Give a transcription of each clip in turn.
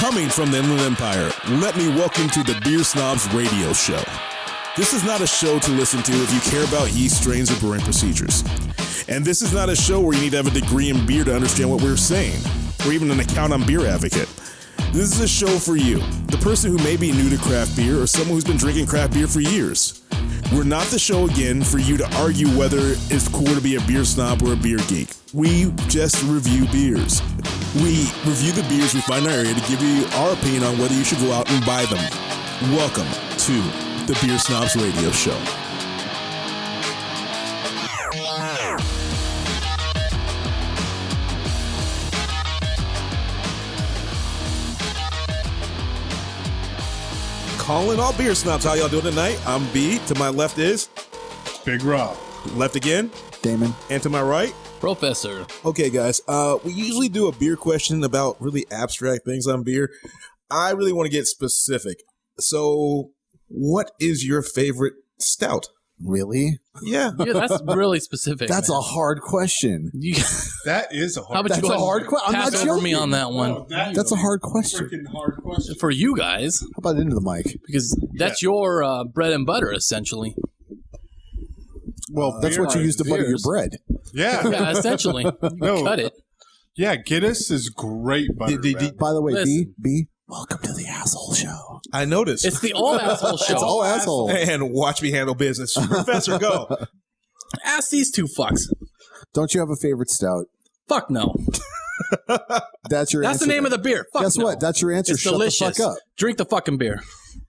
Coming from the Inland Empire, let me welcome to the Beer Snobs radio show. This is not a show to listen to if you care about yeast strains or brewing procedures. And this is not a show where you need to have a degree in beer to understand what we're saying, or even an account on Beer Advocate. This is a show for you, the person who may be new to craft beer or someone who's been drinking craft beer for years. We're not the show again for you to argue whether it's cool to be a beer snob or a beer geek. We just review beers. We review the beers we find in our area to give you our opinion on whether you should go out and buy them. Welcome to the Beer Snobs radio show. Calling all beer snobs. How y'all doing tonight? I'm B. To my left is Big Rob. Left again, Damon. And to my right, Professor. Okay, guys. We usually do a beer question about really abstract things on beer. I really want to get specific. So, what is your favorite stout? Really? Yeah. Yeah, that's really specific. That's man. a hard question. That is a hard How about question. you go That's a ahead hard and question. I'm pass not over joking. me on that one. Oh, that That's is a hard question. freaking hard question. For you guys, How about into the mic? because that's your bread and butter, essentially. Well, That's beer what you use to butter your beers. bread. Yeah. Yeah, essentially. You No. cut it. Yeah, Guinness is great butter. man. By the way, Listen. B, welcome to the asshole show. I noticed. It's the all asshole show. It's all asshole. And watch me handle business. Professor, go. Ask these two fucks. Don't you have a favorite stout? Fuck no. That's your That's answer. the name of the beer. Fuck Guess no. what? That's your answer. It's Shut delicious. the fuck up. Drink the fucking beer.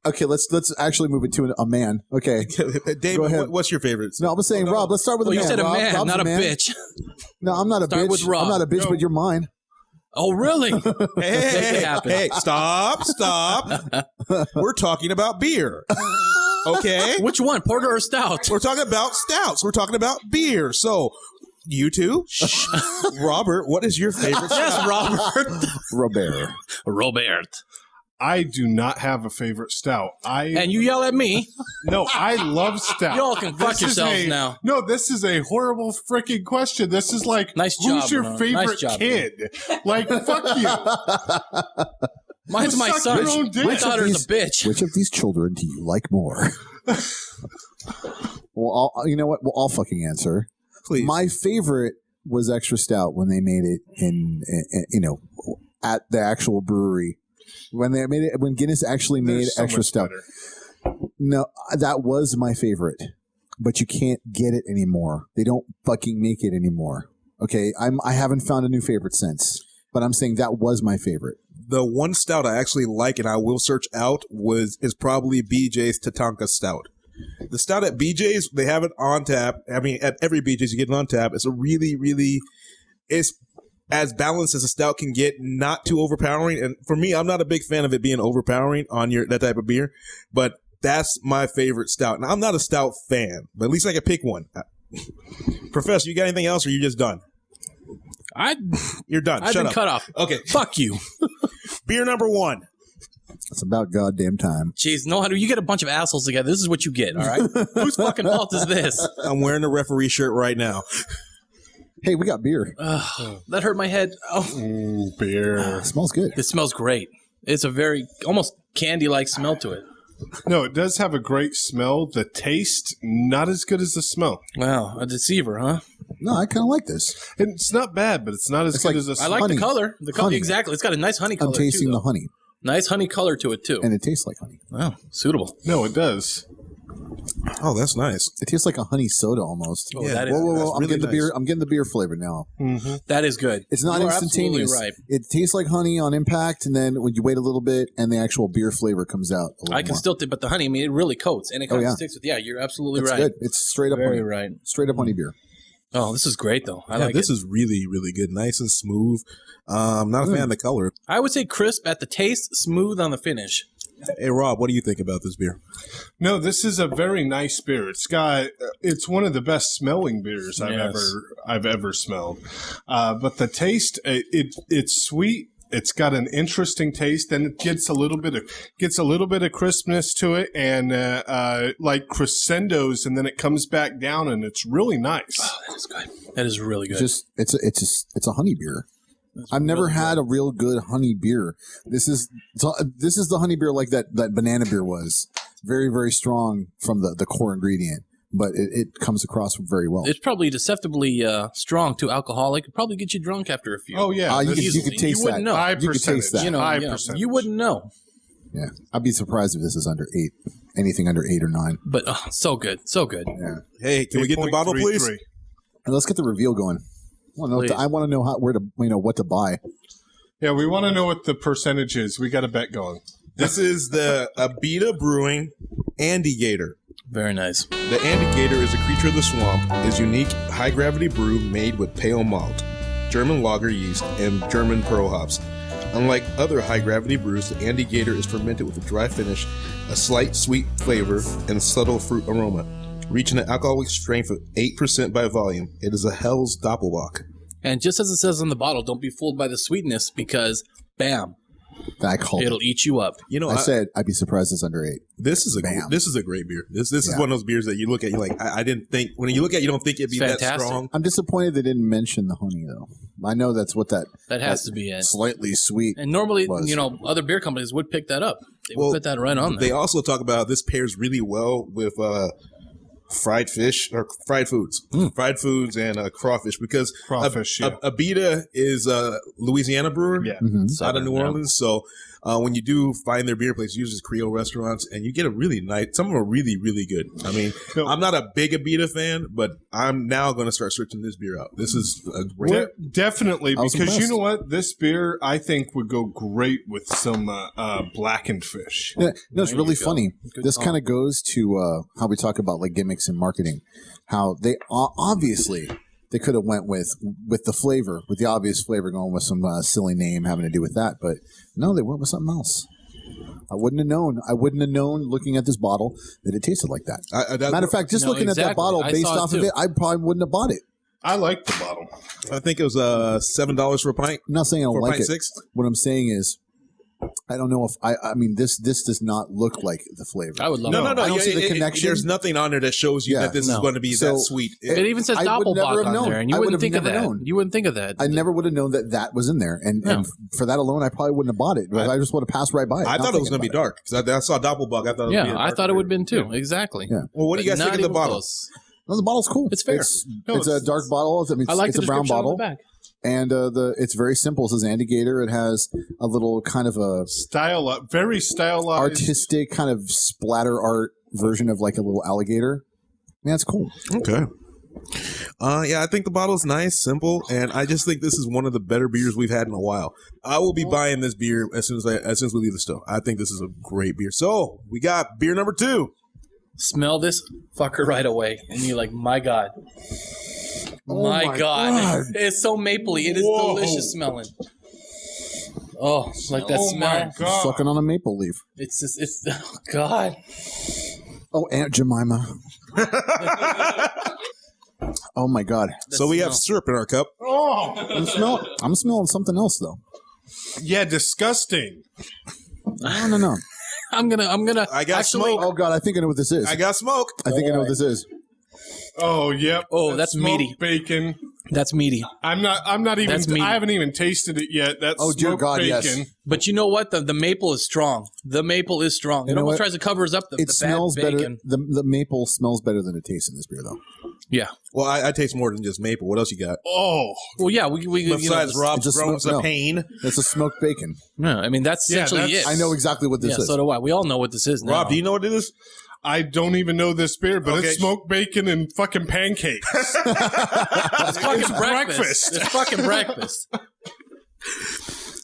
Okay, let's actually move it to a man. Okay. Go David, ahead. what's your favorite? No, I'm saying, Rob, let's start with Well, a you man. said a Rob, man, Rob's not a man. bitch. No, I'm not a Start bitch. with Rob. I'm not a bitch, Go. but you're mine. Oh, really? Hey, Make it happen. hey, stop. We're talking about beer. Okay? Which one, porter or stout? We're talking about stouts. We're talking about beer. So, you two, Robert, what is your favorite Yes, Robert. Robert. I do not have a favorite stout. And you yell at me. No, I love stout. Y'all can fuck This is yourselves now. No, this is a horrible freaking question. This is like, Nice who's job, your Ramon. favorite Nice job, kid? Like, fuck you. Mine's You my suck son. your own dick. My daughter's a bitch. Which of these children do you like more? Well, you know what? Well, I'll fucking answer. Please. My favorite was extra stout when they made it in at the actual brewery. When they made it, when Guinness actually made They're so extra much stout. better. No, that was my favorite, but you can't get it anymore. They don't fucking make it anymore. Okay, I haven't found a new favorite since, but I'm saying that was my favorite. The one stout I actually like and I will search out is probably BJ's Tatanka Stout. The stout at BJ's, they have it on tap. I mean, at every BJ's you get it on tap. It's a really, really, it's as balanced as a stout can get, not too overpowering. And for me, I'm not a big fan of it being overpowering on that type of beer, but that's my favorite stout. Now, I'm not a stout fan, but at least I can pick one. Professor, you got anything else or are you just done? You're done. I've Shut been up. cut off. Okay. Fuck you. Beer number one. It's about goddamn time. Jeez, no, you get a bunch of assholes together. This is what you get, all right? Whose fucking fault is this? I'm wearing a referee shirt right now. Hey, we got beer. That hurt my head. Oh, Ooh, beer. It smells good. it smells great. It's a very, almost candy-like smell to it. No, it does have a great smell. The taste, not as good as the smell. Wow, a deceiver, huh? No, I kind of like this. It's not bad, but it's not as It's good like- as the I smell. like Honey. the color. The color, Honey. exactly. It's got a nice honey color, I'm tasting too, the though. honey, Nice honey color to it, too. and it tastes like honey. Wow, suitable. No, it does. Oh, that's nice. It tastes like a honey soda almost. Oh, Yeah. that is, Whoa! That's I'm really getting the beer. nice. I'm getting the beer flavor now. that is good. It's not You are absolutely instantaneous. right. It tastes like honey on impact, and then when you wait a little bit, and the actual beer flavor comes out. A little I can more. still, but the honey, I mean, it really coats, and it kind of yeah. sticks with, you're absolutely It's right. good. It's straight up Very honey. right. Straight up honey beer. Oh, this is great, though. I Yeah, like this it. is really, really good. Nice and smooth. Not a fan of the color. I would say crisp at the taste, smooth on the finish. Hey, Rob, what do you think about this beer? No, this is a very nice beer. It's one of the best smelling beers Yes. I've ever smelled. But the taste, it's sweet. It's got an interesting taste, and it gets a little bit of crispness to it, and like crescendos, and then it comes back down, and it's really nice. Oh, that is good. That is really good. It's a honey beer. I've never had a real good honey beer. This is the honey beer like that banana beer was. Very, very strong from the core ingredient, but it comes across very well. It's probably deceptively strong to alcoholic. It'd probably get you drunk after a few. Oh yeah, you could taste You wouldn't that. know. High You could taste that. percentage. You know, Percentage. you wouldn't know. Yeah, I'd be surprised if this is under 8. Anything under 8 or 9. But so good, so good. Yeah. Hey, can we get the bottle, please? 8.33. And let's get the reveal going. I want to know what to buy. Yeah, we want to know what the percentage is. We got a bet going. This is the Abita Brewing Andygator. Very nice. The Andygator is a creature of the swamp, is unique high-gravity brew made with pale malt, German lager yeast, and German pearl hops. Unlike other high-gravity brews, the Andygator is fermented with a dry finish, a slight sweet flavor, and subtle fruit aroma. Reaching an alcoholic strength of 8% by volume, it is a Hell's Doppelbock. And just as it says on the bottle, don't be fooled by the sweetness because, bam, it'll eat you up. You know, I said I'd be surprised it's under 8. this is a great beer. This is one of those beers that you look at, you're like, I didn't think, when you look at it, you don't think it'd be It's that fantastic. strong. I'm disappointed they didn't mention the honey though. I know that's what that Has to be it. slightly sweet. And normally, was. other beer companies would pick that up. They would put that right on there. They also talk about this pairs really well with fried fish or fried foods, fried foods and crawfish because Crawfish, yeah. Abita is a Louisiana brewer Yeah. out of New Orleans. So when you do find their beer place, usually it's Creole restaurants, and you get a really nice. Some of them are really, really good. I mean, I'm not a big Abita fan, but I'm now going to start searching this beer out. This is a great. Definitely, I was because you impressed. know what? This beer, I think, would go great with some blackened fish. Yeah, it's really funny. Good This call. kind of goes to how we talk about like gimmicks in marketing. How they obviously they could have went with the flavor, with the obvious flavor, going with some silly name having to do with that, but no, they went with something else. I wouldn't have known looking at this bottle that it tasted like that. Matter of fact, just looking at that bottle I based saw it off of too. it, I probably wouldn't have bought it. I like the bottle. I think it was $7 for a pint. I'm not saying I don't For a like pint it. 6. What I'm saying is, I don't know if I mean this does not look like the flavor. I would love No, it. no. I don't see the connection. There's nothing on there that shows you Yeah. that this is No. going to be So, that sweet. It even says I would never Doppelbock have on known. there, and you I would wouldn't have think of never that. known. You wouldn't think of that. I never would have known that was in there, and for that alone, I probably wouldn't have bought it. I just would have passed right by it. I not thought it was thinking going to be about dark because I saw Doppelbock. I thought it would be Yeah, a I dark thought it beer. would have been too. Exactly. Yeah. Well, what do you guys Not think of the even bottle? close. No, the bottle's cool. It's fair. It's No, a dark bottle. I mean, I like it's the a brown description on bottle, the back. and it's very simple. It says Andygator. It has a little kind of a Very stylized. artistic kind of splatter art version of like a little alligator. Man, that's cool. Okay. Yeah, I think the bottle's nice, simple, and I just think this is one of the better beers we've had in a while. I will be buying this beer as soon as we leave the store. I think this is a great beer. So we got beer number 2. Smell this fucker right away, and you're like, my God. my God. God. It's so mapley. It is Whoa. delicious smelling. Oh, like that Oh smell. my God. Sucking on a maple leaf. It's just, oh God. Oh, Aunt Jemima. Oh my God. So we have syrup in our cup. Oh, I'm smelling something else though. yeah, disgusting. No. I'm gonna I got actually, smoke. Oh God, I think I know what this is. I got smoke. I think I know what this is. Oh, yep. Oh, that's smoked meaty. Bacon. That's meaty. I'm not even. That's meaty. I haven't even tasted it yet. That's Oh, dear smoked God, bacon. yes. But you know what? The maple is strong. The maple is strong. It know almost what? tries to cover up the It bad smells bacon. better. The maple smells better than it tastes in this beer though. Yeah. Well, I taste more than just maple. What else you got? Oh, Well, yeah. We Besides Rob's it's a Groans smoke- of no. Pain. It's a smoked bacon. No, I mean that's Yeah, essentially that's- it. I know exactly what this Yeah, is. so do I. We all know what this is now. Rob, do you know what it is? I don't even know this beer, but Okay. it's smoked bacon and fucking pancakes. It's fucking It's breakfast. breakfast. It's fucking breakfast.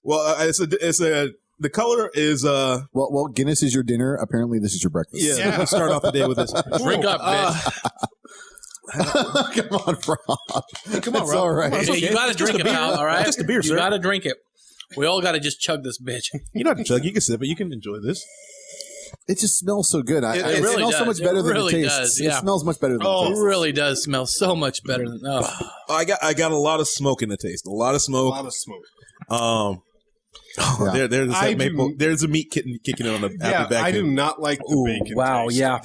Well, the color is Well, Guinness is your dinner. Apparently, this is your breakfast. yeah. Let's start off the day with this. Drink up, bitch. Come on, Rob. Come on, It's Rob. all right. Come on, Hey, you gotta It's just drink a it, beer. pal. All right, Just a beer, You sir. gotta drink it. We all gotta just chug this bitch. You don't have to chug. You can sip it. You can enjoy this. It just smells so good. It It really smells so does. much better It than really it tastes. does, yeah. It smells much better than Oh. it It tastes. really does smell so much better than. Oh. I got a lot of smoke in the taste. A lot of A smoke. lot of smoke. Yeah. There's I that maple. do- There's a meat kicking in on the Yeah, after I do vacuum. not like the Ooh, bacon. wow, taste. yeah.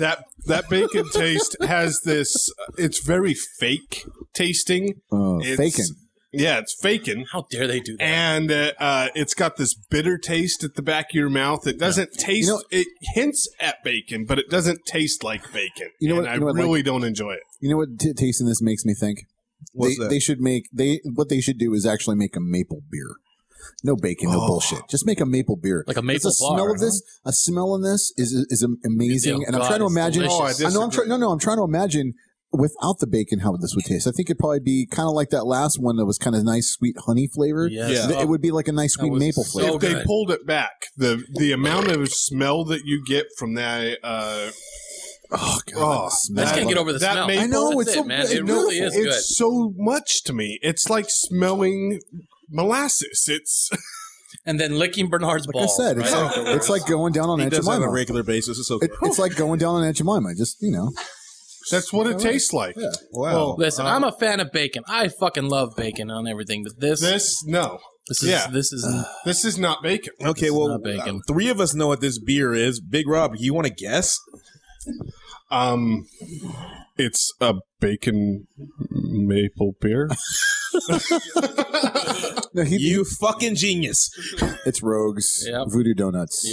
That bacon taste has this. It's very fake tasting. It's Bacon. Yeah, it's faking. How dare they do that? And it's got this bitter taste at the back of your mouth. It doesn't taste. It hints at bacon, but it doesn't taste like bacon. I really don't enjoy it. You know what tasting this makes me think? They should what they should do is actually make a maple beer. No bacon, no bullshit. Just make a maple beer. Like a maple bar. Smell of this. A smell in this is amazing. And I'm trying to imagine. I'm trying to imagine without the bacon how this would taste. I think it'd probably be kind of like that last one that was kind of nice, sweet honey flavored. Yes. It would be like a nice sweet maple flavor. If they pulled it back, the amount of smell that you get from that. Oh God! I just can't get over the smell. Maple, I know it's man. It really is good. It's so much to me. It's like smelling molasses. It's and then licking Bernard's balls. Like I said, it's like going down on Aunt Jemima on a regular basis. It's okay. It's like going down on Aunt Jemima. Just that's what it tastes like. Yeah. Wow. Well, listen, I'm a fan of bacon. I fucking love bacon on everything. But this is not bacon. Okay, well, not bacon. Three of us know what this beer is. Big Rob, you want to guess? It's a bacon maple beer. You fucking genius. It's Rogue's Voodoo Doughnut's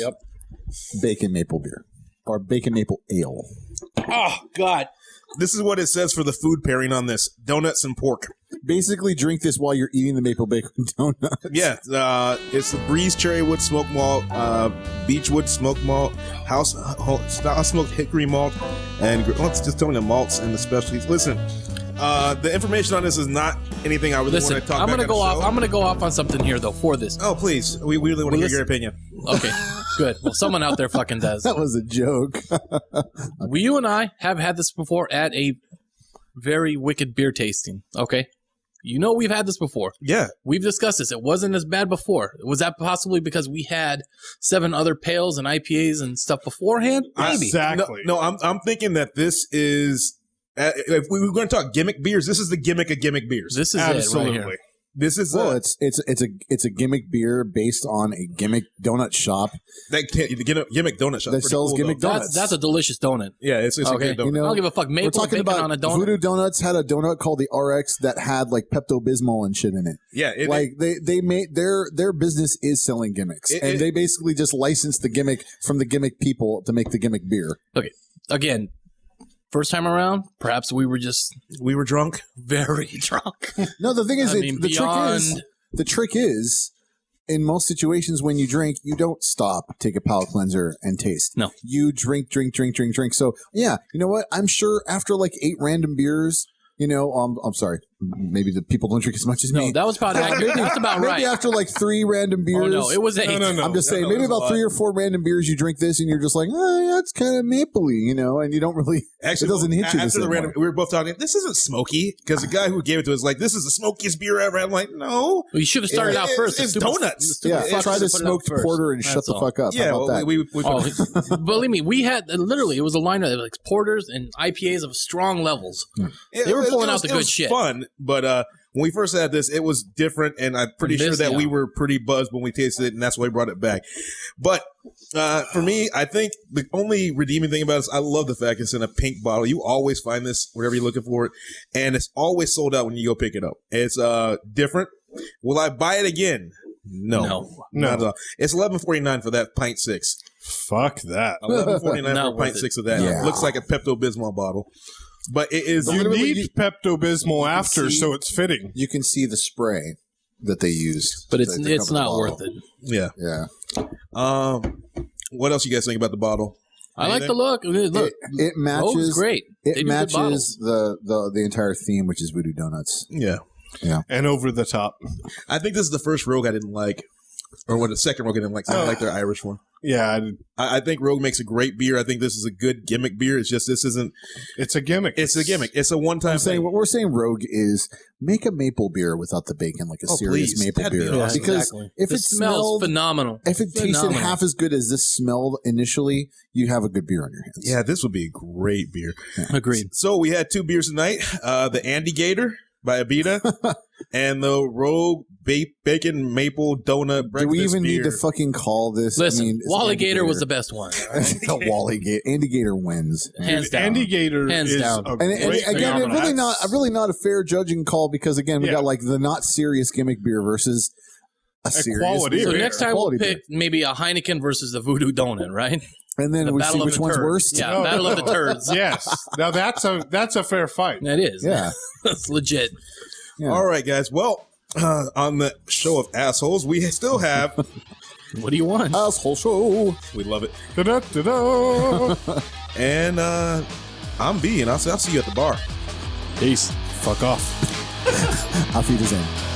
bacon maple beer or bacon maple ale. Oh God. This is what it says for the food pairing on this: donuts and pork. Basically, drink this while you're eating the maple bacon donut. Yeah, it's the Breeze Cherry Wood Smoked Malt, Beechwood Smoked Malt, House Smoked Hickory Malt, and let's just tell me the malts and the specialties. Listen, the information on this is not anything I really want to talk about. I'm gonna go off on something here though for this. Oh please, we really want to hear your opinion. Okay, good. Well, someone out there fucking does. That was a joke. Well, you and I have had this before at a very wicked beer tasting. Okay. You know we've had this before. Yeah. We've discussed this. It wasn't as bad before. Was that possibly because we had 7 other pails and IPAs and stuff beforehand? Maybe. Exactly. No, I'm thinking that this is, if we were going to talk gimmick beers, this is the gimmick of gimmick beers. This is absolutely it right here. This is it's a gimmick beer based on a gimmick donut shop. The gimmick donut shop that sells cool gimmick donuts. That's a delicious donut. Yeah, it's okay. a good donut. You know, I don't give a fuck. Maple we're talking bacon about on a donut. Voodoo Doughnut's had a donut called the RX that had like Pepto-Bismol and shit in it. Yeah, they made their business is selling gimmicks, and they basically just licensed the gimmick from the gimmick people to make the gimmick beer. Okay, again. First time around, perhaps we were drunk, very drunk. No, the thing is, the trick is, in most situations when you drink, you don't stop, take a palate cleanser, and taste. No, you drink. So yeah, you know what? I'm sure after like 8 random beers. I'm sorry. Maybe the people don't drink as much as me. No, that was probably that's about right. Maybe after like 3 random beers. Oh, no, it was 8. No. I'm just saying, maybe about 3 or 4 random beers, you drink this and you're just like, oh, yeah, it's kind of mapley, and you don't really, actually, it doesn't hit you the same way. We were both talking, this isn't smoky, because the guy who gave it to us was like, this is the smokiest beer ever. I'm like, no. Well, you should have started out first. It's donuts. Try the smoked porter and shut the fuck up. Yeah, how about that? Believe me, we had, literally, it was a lineup of like porters and IPAs of strong levels. They were pulling out the good shit. It was fun, but when we first had this, it was different, and I'm pretty sure that we were pretty buzzed when we tasted it, and that's why we brought it back. But for me, I think the only redeeming thing about it is I love the fact it's in a pink bottle. You always find this wherever you're looking for it, and it's always sold out when you go pick it up. It's different. Will I buy it again? No. Not at all. It's $11.49 for that pint 6. Fuck that. $11.49 for a pint 6 of that. Yeah. It looks like a Pepto-Bismol bottle. But it is. You need Pepto-Bismol after, so it's fitting. You can see the spray that they used, but it's not worth it. Yeah. What else you guys think about the bottle? I like the look. Look, it matches. Rogue's great. It matches the entire theme, which is Voodoo Doughnut's. Yeah. And over the top. I think this is the first Rogue I didn't like, or the second Rogue I didn't like. I like their Irish one. Yeah, I think Rogue makes a great beer. I think this is a good gimmick beer. It's just this isn't. It's a gimmick. It's a gimmick. It's a one-time thing. What we're saying, Rogue, is make a maple beer without the bacon, like a serious maple beer. Be awesome. Because if it smells phenomenal, if it tasted half as good as this smelled initially, you have a good beer on your hands. Yeah, this would be a great beer. Yeah. Agreed. So we had 2 beers tonight. The Andygator by Abita, and the Rogue Bacon Maple Donut Breakfast Do we even beer. need to fucking call this? Listen, it's Wallygator was Andygator. the best one. Wallygator. Andygator wins. Hands down. Andygator Hands is down. a And great again, beer. it's really not a fair judging call because again, we Yeah. got like the not serious gimmick beer versus a serious quality beer. So beer. next time we'll Quality pick maybe a Heineken versus the Voodoo Doughnut, right? and then The we battle see of which the one's turds. worst. Yeah, battle of the turds. Yes. Now that's a fair fight. That is. Yeah. That's legit. Yeah. All right, guys. Well, on the show of assholes, we still have. What do you want? Asshole show. We love it. Da-da-da-da. And I'm B, and I'll see you at the bar. Peace. Fuck off. Auf Wiedersehen.